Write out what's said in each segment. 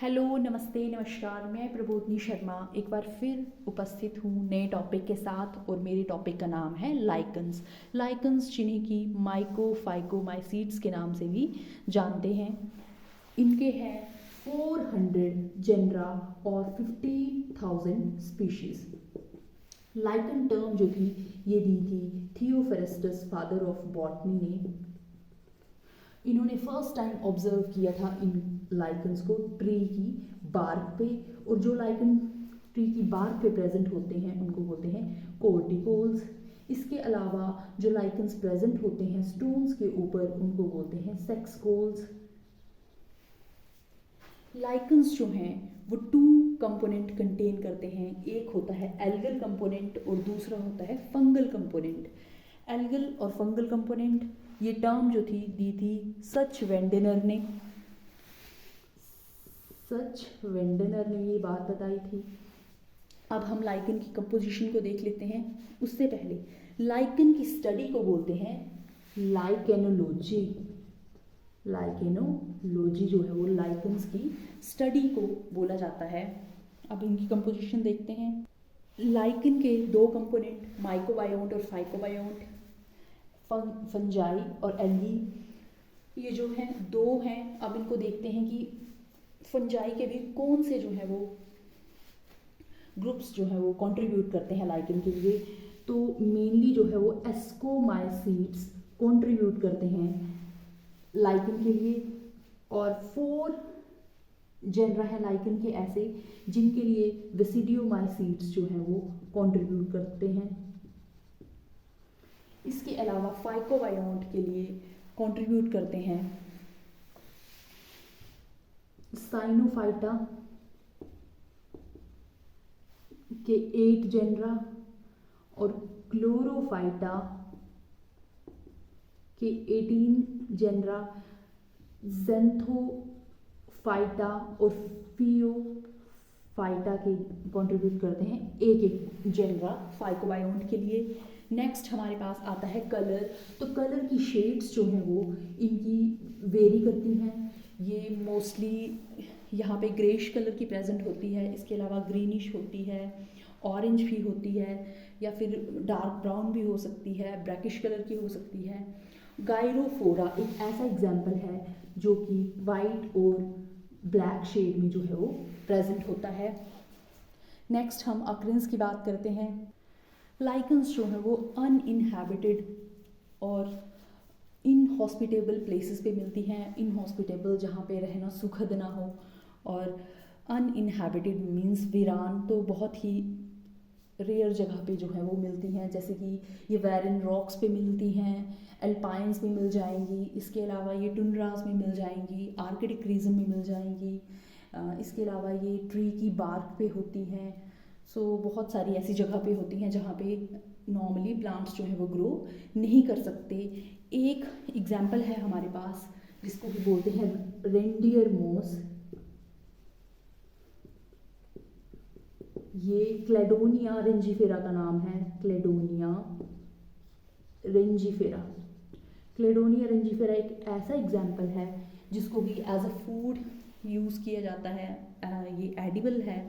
Hello, नमस्ते, नमस्कार। मैं प्रबोधनी शर्मा एक बार फिर उपस्थित हूँ नए टॉपिक के साथ और मेरे टॉपिक का नाम है लाइकन्स। लाइकन्स जिन्हें कि माइकोफाइकोमाइसीट्स के नाम से भी जानते हैं। इनके हैं 400 जेनरा और 50,000 स्पीशीज। लाइकन टर्म जो थी ये दी थी थियोफेरेस्टस फादर ऑफ बॉटनी ने। इन्होंने फर्स्ट टाइम ऑब्जर्व किया था इन लाइकन्स को ट्री की बार्क पे, और जो लाइकन ट्री की बार्क पे प्रेजेंट होते हैं उनको बोलते हैं कोर्टिकोल्स। इसके अलावा जो लाइकन्स प्रेजेंट होते हैं स्टोन्स के ऊपर उनको बोलते हैं सेक्सकोल्स। लाइकन्स जो हैं वो टू कंपोनेंट कंटेन करते हैं, एक होता है एल्गल कंपोनेंट और दूसरा होता है फंगल कंपोनेंट। एल्गल और फंगल कंपोनेंट ये टर्म जो थी दी थी सच वेंडेनर ने। ये बात बताई थी। अब हम लाइकन की कंपोजिशन को देख लेते हैं। उससे पहले लाइकन की स्टडी को बोलते हैं लाइकेनोलॉजी। लाइकेनोलॉजी जो है वो लाइकन्स की स्टडी को बोला जाता है। अब इनकी कंपोजिशन देखते हैं। लाइकन के दो कंपोनेंट माइकोबायोन्ट और फाइकोबायोन्ट, फंजाई और एल्गी, ये जो हैं दो हैं। अब इनको देखते हैं कि फंजाई के भी कौन से जो है वो ग्रुप्स जो है वो कंट्रीब्यूट करते हैं लाइकन के लिए। तो मेनली जो है वो एस्कोमाइसीट्स कंट्रीब्यूट करते हैं लाइकन के लिए, और 4 जेनरा है लाइकन के ऐसे जिनके लिए विसिडियोमाइसीट्स जो है वो कंट्रीब्यूट करते हैं। इसके अलावा फाइकोबायोन्ट के लिए कंट्रीब्यूट करते हैं साइनोफाइटा के 8 जेनरा और क्लोरोफाइटा के 18 जेनरा, ज़ेंथोफाइटा और फियोफाइटा के कंट्रीब्यूट करते हैं एक एक जेनरा फाइकोबायोन्ट के लिए। नेक्स्ट हमारे पास आता है कलर। तो कलर की शेड्स जो हैं वो इनकी वेरी करती हैं। ये मोस्टली यहाँ पे ग्रेश कलर की प्रेजेंट होती है, इसके अलावा ग्रीनिश होती है, ऑरेंज भी होती है, या फिर डार्क ब्राउन भी हो सकती है, ब्रैकिश कलर की हो सकती है। गायरोफोरा एक ऐसा एग्जाम्पल है जो कि वाइट और ब्लैक शेड में जो है वो प्रेजेंट होता है। नेक्स्ट हम अक्रेंस की बात करते हैं। लाइकन्स जो है वो अनइनहैबिटेड और इनहॉस्पिटेबल प्लेसेस पे मिलती हैं। इनहॉस्पिटेबल जहाँ पे रहना सुखद ना हो, और अनइनहैबिटेड मीन्स वीरान, तो बहुत ही रेयर जगह पे जो है वो मिलती हैं। जैसे कि ये वैरन रॉक्स पे मिलती हैं, एल्पाइंस में मिल जाएंगी, इसके अलावा ये टुंड्रास में मिल जाएंगी, आर्कटिक रीजन में मिल जाएंगी, इसके अलावा ये ट्री की बार्क पे होती हैं। सो बहुत सारी ऐसी जगह पे होती हैं जहाँ पे नॉर्मली प्लांट्स जो है वो ग्रो नहीं कर सकते। एक एग्जाम्पल है हमारे पास जिसको भी बोलते हैं रेंडियर मोस। ये क्लेडोनिया रेंजीफेरा का नाम है, क्लेडोनिया रेंजीफेरा। क्लेडोनिया रेंजीफेरा एक ऐसा एग्जाम्पल है जिसको भी एज अ फूड यूज़ किया जाता है। ये एडिबल है।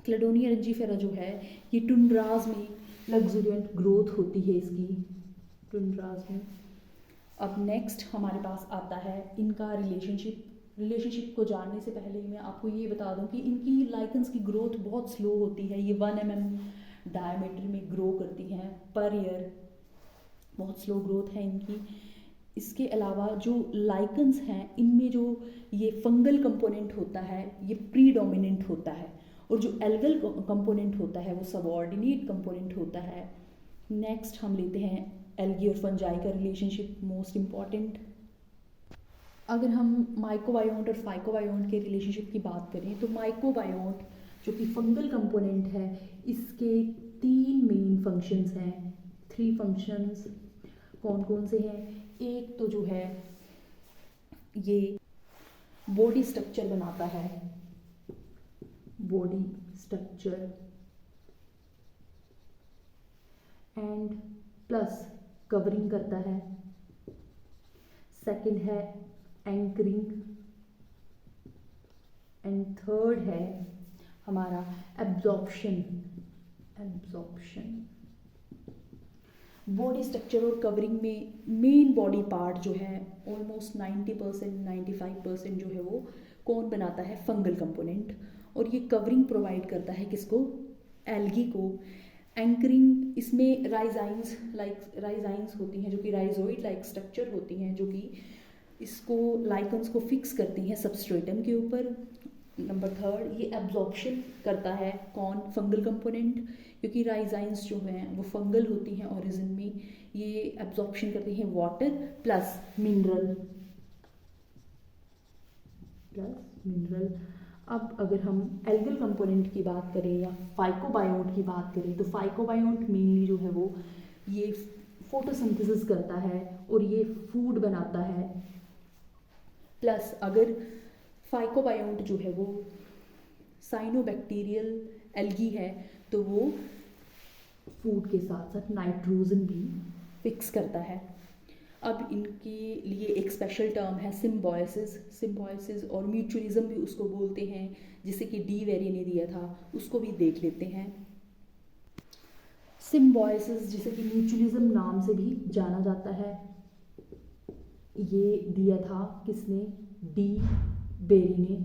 क्लेडोनिया रेंजीफेरा जो है ये टुंड्राज में लग्जूरियंट ग्रोथ होती है इसकी, टुंड्राज में। अब नेक्स्ट हमारे पास आता है इनका रिलेशनशिप को जानने से पहले मैं आपको ये बता दूं कि इनकी लाइकन्स की ग्रोथ बहुत स्लो होती है। ये 1 mm डायमीटर में ग्रो करती हैं पर ईयर, बहुत स्लो ग्रोथ है इनकी। इसके अलावा जो लाइकन्स हैं इनमें जो ये फंगल कंपोनेंट होता है ये प्रीडोमिनेंट होता है, और जो एल्गल कंपोनेंट होता है वो सबऑर्डिनेट कंपोनेंट होता है। नेक्स्ट हम लेते हैं एल्गी और फंजाई का रिलेशनशिप, मोस्ट इम्पॉर्टेंट। अगर हम माइकोबायोन्ट और फाइकोबायोन्ट के रिलेशनशिप की बात करें तो माइकोबायोन्ट जो कि फंगल कंपोनेंट है इसके 3 मेन फंक्शंस हैं, 3 फंक्शंस। कौन कौन से हैं? एक तो जो है ये बॉडी स्ट्रक्चर बनाता है, body structure, and plus covering करता है। सेकंड है एंकरिंग, एंड थर्ड है हमारा एब्जॉर्प्शन। बॉडी स्ट्रक्चर और कवरिंग में मेन बॉडी पार्ट जो है ऑलमोस्ट 90% 95% जो है वो कौन बनाता है, फंगल कंपोनेंट। और ये कवरिंग प्रोवाइड करता है किसको, एल्गी को। एंकरिंग, इसमें राइजाइंस होती हैं जो कि राइजोइड लाइक स्ट्रक्चर होती हैं, जो कि इसको लाइकन्स को फिक्स करती हैं सबस्ट्रेटम के ऊपर। नंबर थर्ड, ये एब्जॉर्प्शन करता है कौन, फंगल कंपोनेंट, क्योंकि राइजाइंस जो हैं वो फंगल होती हैं ओरिजिन में। ये एब्जॉर्प्शन करती हैं वाटर प्लस मिनरल। अब अगर हम एल्गल कंपोनेंट की बात करें या फाइकोबायोट की बात करें, तो फाइकोबायोट मेनली जो है वो ये फोटोसिंथेसिस करता है और ये फूड बनाता है। प्लस अगर फाइकोबायोट जो है वो साइनोबैक्टीरियल एल्गी है तो वो फूड के साथ साथ नाइट्रोजन भी फिक्स करता है। अब इनके लिए एक स्पेशल टर्म है सिम्बायोसिस और म्यूचुअलिज्म भी उसको बोलते हैं, जिसे कि डी वेरी ने दिया था, उसको भी देख लेते हैं। सिम्बायोसिस जिसे कि म्यूचुअलिज्म नाम से भी जाना जाता है, ये दिया था किसने, डी बेरी ने।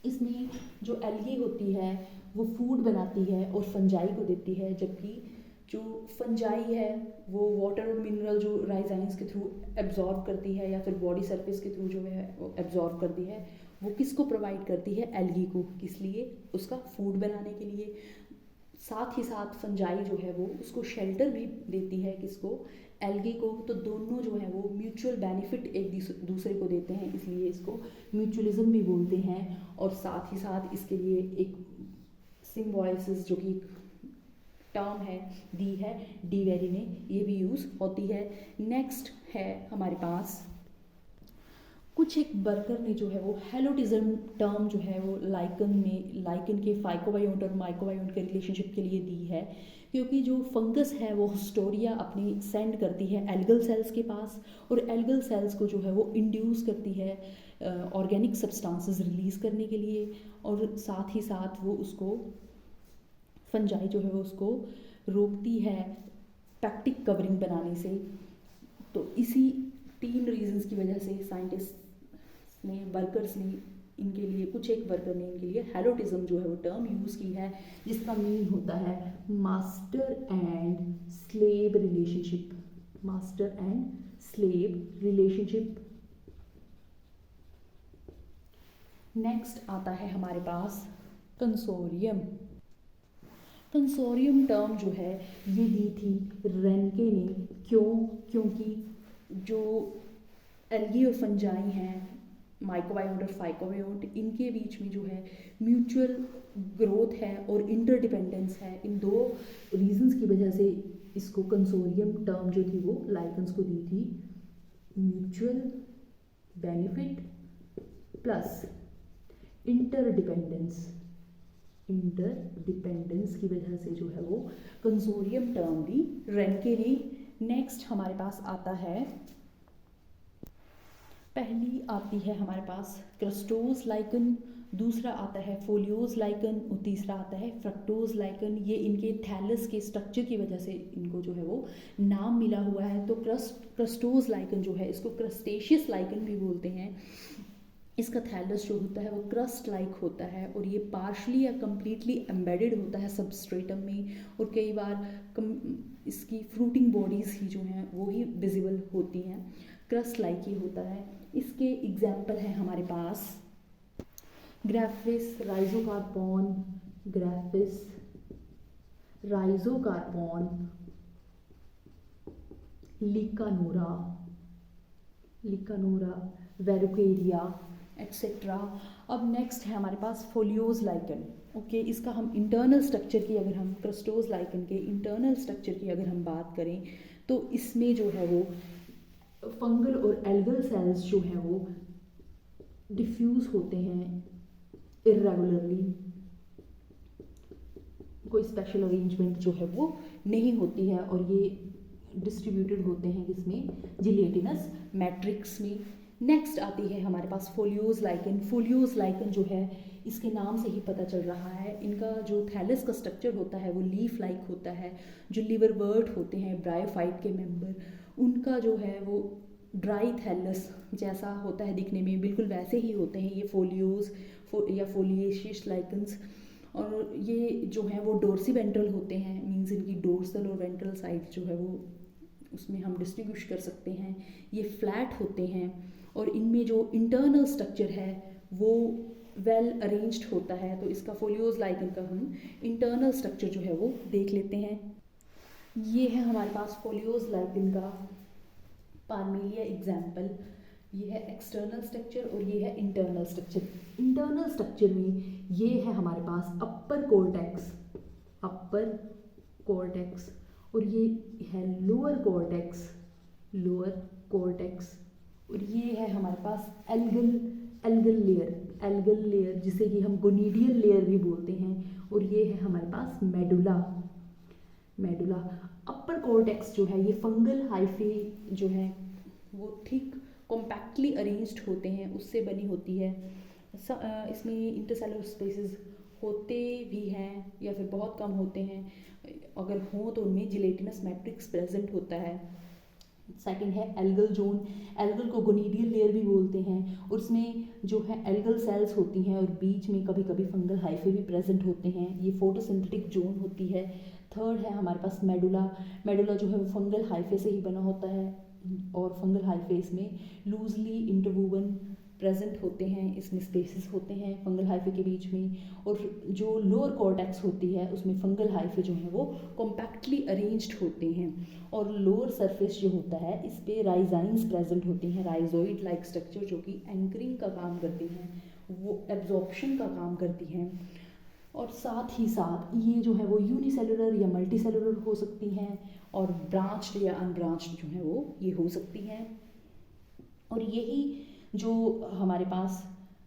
इसमें जो एल्गी होती है वो फूड बनाती है और फंजाई को देती है, जबकि जो फंजाई है वो वाटर और मिनरल जो राइजाइंस के थ्रू एब्जॉर्ब करती है या फिर बॉडी सरफेस के थ्रू जो है वो एब्जॉर्ब करती है, वो किसको प्रोवाइड करती है, एल्गी को। किस लिए, उसका फूड बनाने के लिए। साथ ही साथ फंजाई जो है वो उसको शेल्टर भी देती है, किसको, एल्गी को। तो दोनों जो है वो म्यूचुअल बेनिफिट एक दूसरे को देते हैं, इसलिए इसको म्यूचुअलिज्म भी बोलते हैं। और साथ ही साथ इसके लिए एक सिम्बायोसिस जो कि टर्म है दी है डी वेरी ने, ये भी यूज़ होती है। नेक्स्ट है हमारे पास कुछ एक वर्कर ने जो है वो हेलोटिज्म टर्म जो है वो लाइकन के फाइकोबायोट और माइकोबायोट के रिलेशनशिप के लिए दी है, क्योंकि जो फंगस है वो हिस्टोरिया अपनी सेंड करती है एल्गल सेल्स के पास, और एल्गल सेल्स को जो है वो इंड्यूस करती है ऑर्गेनिक सब्सटेंसेस रिलीज़ करने के लिए, और साथ ही साथ वो उसको फंजाई जो है वो उसको रोकती है पैक्टिक कवरिंग बनाने से। तो इसी 3 रीजंस की वजह से साइंटिस्ट ने, वर्कर्स ने इनके लिए, कुछ एक वर्कर ने इनके लिए हेलोटिज्म जो है वो टर्म यूज़ की है, जिसका मीनिंग होता है master and slave relationship. Master and slave relationship. Next आता है हमारे पास कंसोरियम। कंसोरियम टर्म जो है ये दी थी रेनके ने, क्योंकि जो एल्गी और फंजाई हैं, माइकोबायोट और फाइकोबायोट, इनके बीच में जो है म्यूचुअल ग्रोथ है और इंटरडिपेंडेंस है। इन 2 रीजंस की वजह से इसको कंसोरियम टर्म जो थी वो लाइकन्स को दी थी। म्यूचुअल बेनिफिट प्लस इंटरडिपेंडेंस की वजह से जो है वो कंसोरियम टर्म दी रेनके ने। नेक्स्ट हमारे पास आता है, पहली आती है हमारे पास क्रस्टोज लाइकन, दूसरा आता है फोलियोज लाइकन और तीसरा आता है फ्रक्टोज लाइकन। ये इनके थैलस के स्ट्रक्चर की वजह से इनको जो है वो नाम मिला हुआ है। तो क्रस्टोज लाइकन जो है इसको क्रस्टेशियस लाइकन भी बोलते हैं। इसका थैलस जो होता है वो क्रस्ट लाइक होता है और ये पार्शली या कम्प्लीटली एम्बेडेड होता है सबस्ट्रेटम में, और कई बार इसकी फ्रूटिंग बॉडीज़ ही जो हैं वो ही विजिबल होती हैं। क्रस्ट लाइक ही होता है। इसके एग्जाम्पल हैं हमारे पास ग्राफिस राइजोकार्पॉन, लिकानोरा, वेरुकेरिया एट्सेट्रा। अब नेक्स्ट है हमारे पास फोलियोज लाइकन। ओके, इसका हम इंटरनल स्ट्रक्चर की, अगर हम क्रस्टोज लाइकन के इंटरनल स्ट्रक्चर की अगर हम बात करें तो इसमें जो है वो फंगल और एल्गल सेल्स जो हैं वो डिफ्यूज होते हैं इर्रेगुलरली, कोई स्पेशल अरेंजमेंट जो है वो नहीं होती है, और ये डिस्ट्रीब्यूटेड होते हैं किसमें, जिलेटिनस मैट्रिक्स में। नेक्स्ट आती है हमारे पास फोलियोज लाइकन। फोलियोज लाइकन जो है इसके नाम से ही पता चल रहा है, इनका जो थैलस का स्ट्रक्चर होता है वो लीफ लाइक होता है। जो लिवरवर्ट होते हैं ब्रायोफाइट के मेंबर, उनका जो है वो ड्राई थैलस जैसा होता है दिखने में, बिल्कुल वैसे ही होते हैं ये फोलियोज या फोलिएशियस लाइकन्स। और ये जो है वो डोर्सी वेंट्रल होते हैं, मीन्स इनकी डोर्सल और वेंट्रल साइड जो है वो उसमें हम डिस्ट्रीब्यूट कर सकते हैं। ये फ्लैट होते हैं और इनमें जो इंटरनल स्ट्रक्चर है वो वेल अरेंज्ड होता है। तो इसका फोलियोज लाइकन का हम इंटरनल स्ट्रक्चर जो है वो देख लेते हैं। ये है हमारे पास फोलियोज लाइकन का पार्मेलिया एग्जाम्पल। ये है एक्सटर्नल स्ट्रक्चर और ये है इंटरनल स्ट्रक्चर। इंटरनल स्ट्रक्चर में ये है हमारे पास अपर कॉर्टेक्स और ये है लोअर कॉर्टेक्स और ये है हमारे पास एल्गल लेयर जिसे कि हम गोनीडियल लेयर भी बोलते हैं। और ये है हमारे पास मेडुला। अपर कॉर्टेक्स जो है ये फंगल हाइफे जो है वो ठीक कॉम्पैक्टली अरेंज्ड होते हैं, उससे बनी होती है। इसमें इंटरसेलुलर स्पेसेस होते भी हैं या फिर बहुत कम होते हैं, अगर हों तो उनमें जिलेटिनस मैट्रिक्स प्रेजेंट होता है। सेकंड है एल्गल जोन। एल्गल को गोनीडियल लेयर भी बोलते हैं और उसमें जो है एल्गल सेल्स होती हैं और बीच में कभी कभी फंगल हाइफे भी प्रेजेंट होते हैं। ये फोटोसिंथेटिक जोन होती है। थर्ड है हमारे पास मेडुला जो है वो फंगल हाइफे से ही बना होता है और फंगल हाइफेस में लूजली इंटरवूवन प्रेजेंट होते हैं, इसमें स्पेसेस होते हैं फंगल हाइफे के बीच में। और जो लोअर कॉर्टेक्स होती है उसमें फंगल हाइफे जो है वो कॉम्पैक्टली अरेंज्ड होते हैं और लोअर सरफेस जो होता है इस पे राइजाइंस प्रेजेंट होती हैं, राइजोइड लाइक स्ट्रक्चर जो कि एंकरिंग का काम करती हैं, वो एब्जॉर्प्शन का काम करती हैं। और साथ ही साथ ये जो है वो यूनिसेलुलर या मल्टीसेलुलर हो सकती हैं और ब्रांच्ड या अनब्रांच्ड जो है वो ये हो सकती हैं। और यही जो हमारे पास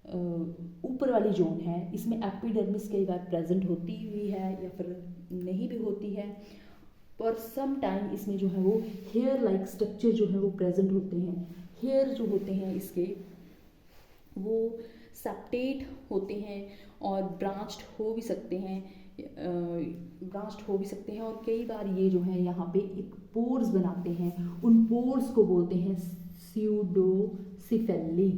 ऊपर वाली जोन है इसमें एपिडर्मिस कई बार प्रेजेंट होती हुई है या फिर नहीं भी होती है, पर सम टाइम इसमें जो है वो हेयर लाइक स्ट्रक्चर जो है वो प्रेजेंट होते हैं। हेयर जो होते हैं इसके वो सेप्टेट होते हैं और ब्रांच्ड हो भी सकते हैं और कई बार ये जो है यहाँ पे एक पोर्स बनाते हैं, उन पोर्स को बोलते हैं स्यूडोसिफेली।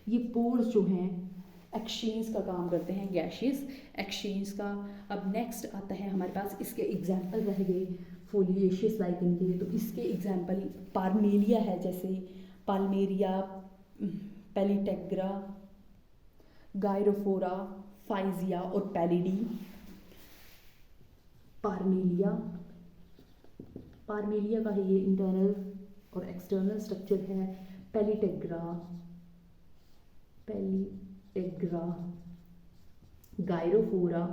ये पोर्स जो हैं एक्सचेंज का काम करते हैं, गैशियस एक्सचेंज का। अब नेक्स्ट आता है हमारे पास, इसके एग्जाम्पल रह गए फोलिएशियस लाइकन के, तो इसके एग्जाम्पल पार्मेलिया है, जैसे पाल्मेरिया, पेलिटेग्रा, गायरोफोरा, फाइजिया और पैलिडी। पार्मेलिया का है ये इंटरनल और एक्सटर्नल स्ट्रक्चर है। पेलिटेग्रा, गायरोफोरा,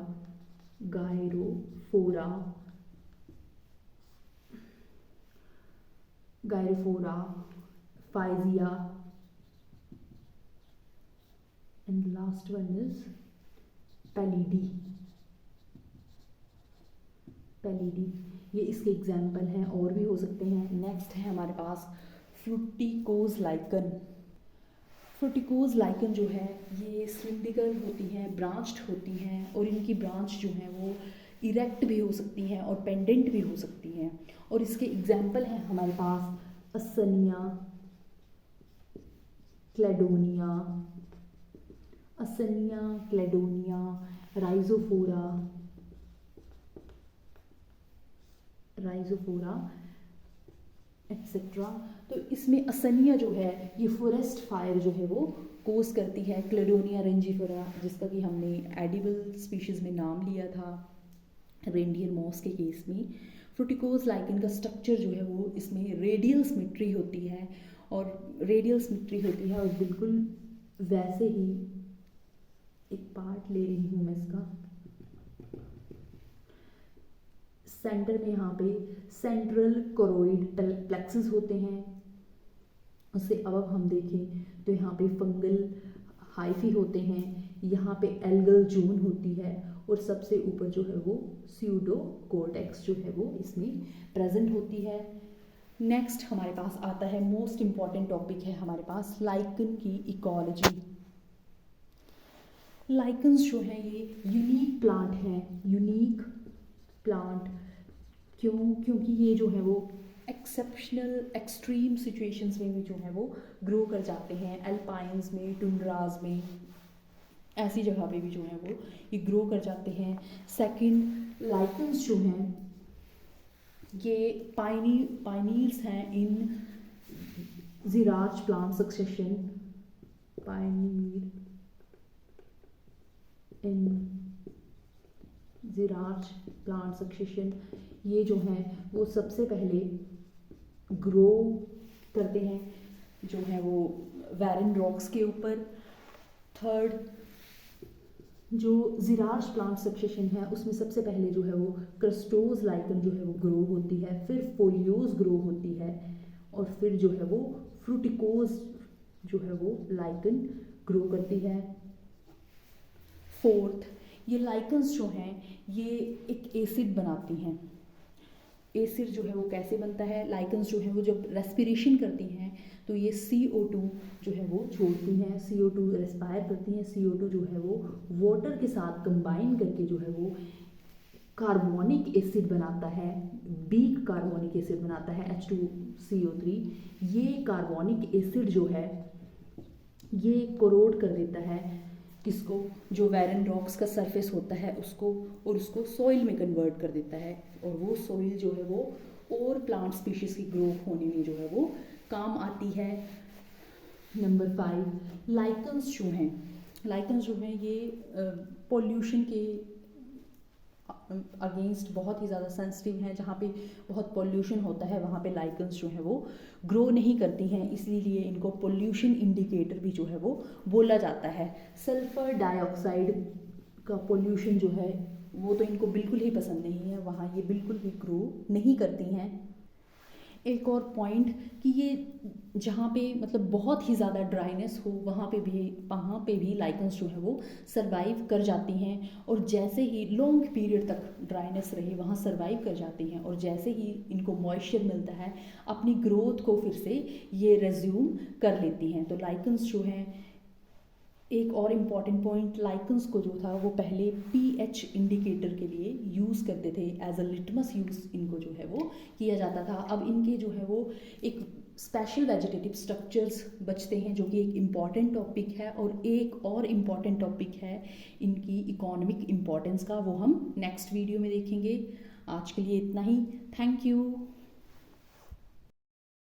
फाइजिया, and the last one is पैलिडी। ये इसके एग्जाम्पल हैं, और भी हो सकते हैं। नेक्स्ट है हमारे पास फ्रूटिकोज लाइकन जो है ये सिलिंड्रिकल होती हैं, ब्रांच्ड होती हैं और इनकी ब्रांच जो है वो इरेक्ट भी हो सकती हैं और पेंडेंट भी हो सकती हैं। और इसके एग्जाम्पल हैं हमारे पास असनिया, क्लेडोनिया, राइजोफोरा एक्सेट्रा। तो इसमें असनिया जो है ये फॉरेस्ट फायर जो है वो कोज करती है। क्लेडोनिया रेंजिफोरा, जिसका कि हमने एडिबल स्पीशीज़ में नाम लिया था रेंडियर मॉस के केस में। फ्रूटिकोज लाइकन का स्ट्रक्चर जो है वो इसमें रेडियल सिमेट्री होती है और बिल्कुल वैसे ही एक पार्ट ले रही हूँ मैं इसका। सेंटर में यहाँ पे सेंट्रल कोरोइड प्लेक्सस होते हैं। उससे अब हम देखें तो यहाँ पे फंगल हाइफी होते हैं, यहाँ पे एल्गल जोन होती है और सबसे ऊपर जो है वो स्यूडो कोर्टेक्स जो है वो इसमें प्रेजेंट होती है। नेक्स्ट हमारे पास आता है मोस्ट इम्पॉर्टेंट टॉपिक है हमारे पास लाइकन की इकोलॉजी। लाइकन्स जो हैं ये यूनिक प्लांट हैं, यूनिक प्लांट क्योंकि ये जो है वो एक्सेप्शनल एक्सट्रीम सिचुएशंस में भी जो है वो ग्रो कर जाते हैं, एल्पाइंस में, टुंड्राज में, ऐसी जगह पे भी जो है वो ये ग्रो कर जाते हैं। सेकंड, लाइकन्स जो हैं ये पाइनील्स हैं इन ज़िरार्च प्लांट सक्सेशन, पाइनील इन ज़िरार्च प्लांट सक्सेशन, ये जो हैं वो सबसे पहले ग्रो करते हैं जो है वो वैरन रॉक्स के ऊपर। थर्ड, जो ज़िरार्च प्लांट सक्सेशन है उसमें सबसे पहले जो है वो क्रस्टोज लाइकन जो है वो ग्रो होती है, फिर फोलियोज ग्रो होती है और फिर जो है वो फ्रूटिकोज जो है वो लाइकन ग्रो करती है। फोर्थ, ये लाइकन्स जो हैं ये एक एसिड बनाती हैं। एसिड जो है वो कैसे बनता है, लाइकन्स जो है वो जब रेस्पिरेशन करती हैं तो ये CO2 जो है वो छोड़ती हैं, CO2 रेस्पायर करती हैं, CO2 जो है वो वाटर के साथ कंबाइन करके जो है वो कार्बोनिक एसिड बनाता है, वीक कार्बोनिक एसिड बनाता है H2CO3। ये कार्बोनिक एसिड जो है ये कोरोड कर देता है किसको, जो वैरन रॉक्स का सरफेस होता है उसको, और उसको सॉइल में कन्वर्ट कर देता है और वो सॉइल जो है वो और प्लांट स्पीशीज़ की ग्रो होने में जो है वो काम आती है। नंबर 5, लाइकन्स जो हैं ये पोल्यूशन के अगेंस्ट बहुत ही ज़्यादा सेंसिटिव हैं। जहाँ पे बहुत पोल्यूशन होता है वहाँ पे लाइकन्स जो है वो ग्रो नहीं करती हैं, इसलिए इनको पोल्यूशन इंडिकेटर भी जो है वो बोला जाता है। सल्फर डाइऑक्साइड का पोल्यूशन जो है वो तो इनको बिल्कुल ही पसंद नहीं है, वहाँ ये बिल्कुल भी ग्रो नहीं करती हैं। एक और पॉइंट कि ये जहाँ पे मतलब बहुत ही ज़्यादा ड्राइनेस हो वहाँ पे भी लाइकन्स जो है वो सरवाइव कर जाती हैं, और जैसे ही लॉन्ग पीरियड तक ड्राइनेस रहे वहाँ सरवाइव कर जाती हैं, और जैसे ही इनको मॉइस्चर मिलता है अपनी ग्रोथ को फिर से ये रेज्यूम कर लेती हैं। तो लाइकन्स जो हैं, एक और इम्पॉर्टेंट पॉइंट, लाइकन्स को जो था वो पहले pH इंडिकेटर के लिए यूज़ करते थे, एज अ लिटमस यूज़ इनको जो है वो किया जाता था। अब इनके जो है वो एक स्पेशल वेजिटेटिव स्ट्रक्चर्स बचते हैं जो कि एक इम्पॉर्टेंट टॉपिक है, और एक और इम्पॉर्टेंट टॉपिक है इनकी इकोनॉमिक इम्पॉर्टेंस का, वो हम नेक्स्ट वीडियो में देखेंगे। आज के लिए इतना ही, थैंक यू।